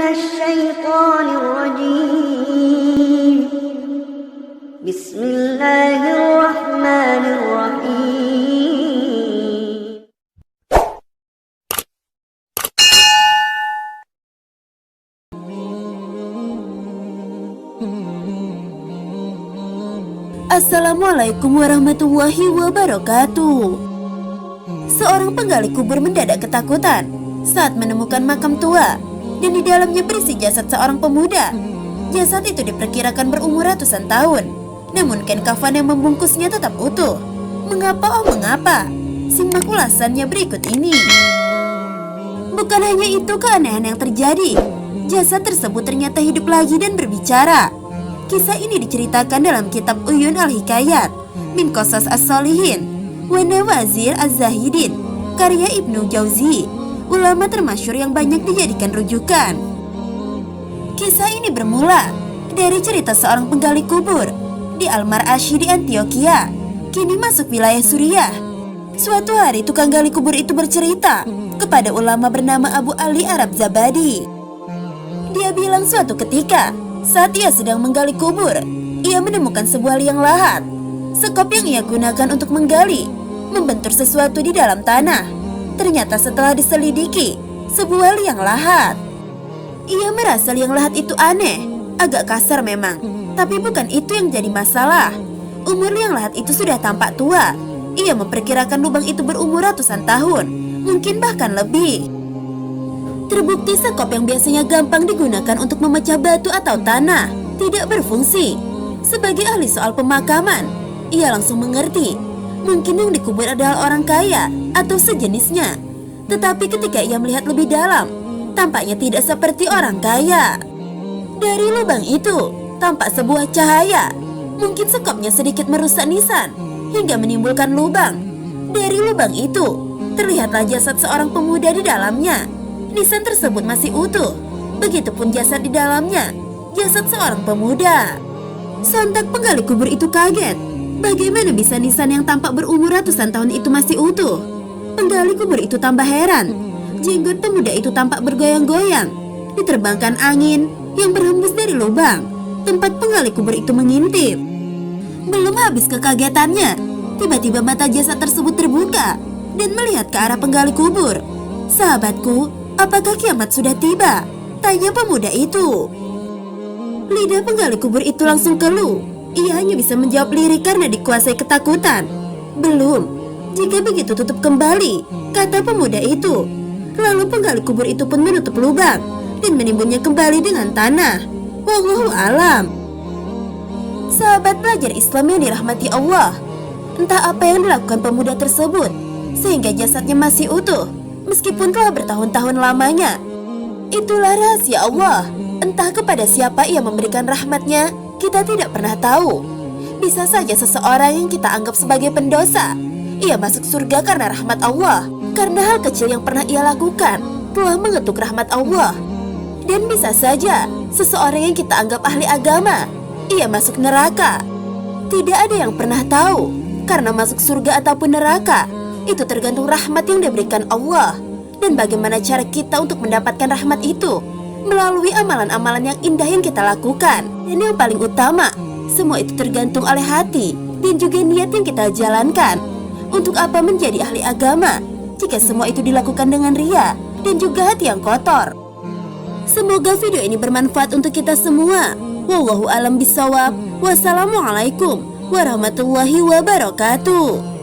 الشيطان الرجيم بسم الله الرحمن الرحيم Assalamualaikum warahmatullahi wabarakatuh. Seorang penggali kubur mendadak ketakutan saat menemukan makam tua dan di dalamnya berisi jasad seorang pemuda. Jasad itu diperkirakan berumur ratusan tahun, namun kain kafan yang membungkusnya tetap utuh. Mengapa, oh mengapa? Simak ulasannya berikut ini. Bukan hanya itu keanehan yang terjadi, jasad tersebut ternyata hidup lagi dan berbicara. Kisah ini diceritakan dalam kitab Uyun al-Hikayat min Qasas as-Solihin wa Nawazir az-Zahidin karya Ibnu Jauzi, ulama termasyhur yang banyak dijadikan rujukan. Kisah ini bermula dari cerita seorang penggali kubur di Al-Mar'ashi di Antioquia, kini masuk wilayah Suriah. Suatu hari tukang gali kubur itu bercerita kepada ulama bernama Abu Ali Arab Zabadi. Dia bilang suatu ketika saat ia sedang menggali kubur, ia menemukan sebuah liang lahat. Sekop yang ia gunakan untuk menggali membentur sesuatu di dalam tanah. Ternyata setelah diselidiki, sebuah liang lahat. Ia merasa liang lahat itu aneh, agak kasar memang, tapi bukan itu yang jadi masalah. Umur liang lahat itu sudah tampak tua. Ia memperkirakan lubang itu berumur ratusan tahun, mungkin bahkan lebih. Terbukti sekop yang biasanya gampang digunakan untuk memecah batu atau tanah tidak berfungsi. Sebagai ahli soal pemakaman, ia langsung mengerti mungkin yang dikubur adalah orang kaya atau sejenisnya. Tetapi ketika ia melihat lebih dalam, tampaknya tidak seperti orang kaya. Dari lubang itu tampak sebuah cahaya. Mungkin sekopnya sedikit merusak nisan hingga menimbulkan lubang. Dari lubang itu terlihatlah jasad seorang pemuda di dalamnya. Nisan tersebut masih utuh. Begitupun jasad di dalamnya, jasad seorang pemuda. Sontak penggali kubur itu kaget. Bagaimana bisa nisan yang tampak berumur ratusan tahun itu masih utuh? Penggali kubur itu tambah heran. Jenggot pemuda itu tampak bergoyang-goyang, diterbangkan angin yang berhembus dari lubang. Tempat penggali kubur itu mengintip. Belum habis kekagetannya, tiba-tiba mata jasad tersebut terbuka dan melihat ke arah penggali kubur. Sahabatku, apakah kiamat sudah tiba? Tanya pemuda itu. Lidah penggali kubur itu langsung keluh. Ia hanya bisa menjawab lirik karena dikuasai ketakutan. Belum. Jika begitu tutup kembali, kata pemuda itu. Lalu penggali kubur itu pun menutup lubang dan menimbunnya kembali dengan tanah. Wallahu alam. Sahabat pelajar Islam yang dirahmati Allah, entah apa yang dilakukan pemuda tersebut sehingga jasadnya masih utuh meskipun telah bertahun-tahun lamanya. Itulah rahasia Allah. Entah kepada siapa ia memberikan rahmatnya, kita tidak pernah tahu. Bisa saja seseorang yang kita anggap sebagai pendosa, ia masuk surga karena rahmat Allah, karena hal kecil yang pernah ia lakukan telah mengetuk rahmat Allah. Dan bisa saja seseorang yang kita anggap ahli agama, ia masuk neraka. Tidak ada yang pernah tahu, karena masuk surga ataupun neraka itu tergantung rahmat yang diberikan Allah. Dan bagaimana cara kita untuk mendapatkan rahmat itu? Melalui amalan-amalan yang indah yang kita lakukan. Dan yang paling utama, semua itu tergantung oleh hati dan juga niat yang kita jalankan. Untuk apa menjadi ahli agama jika semua itu dilakukan dengan ria dan juga hati yang kotor? Semoga video ini bermanfaat untuk kita semua. Wallahu alam bisawab. Wassalamualaikum warahmatullahi wabarakatuh.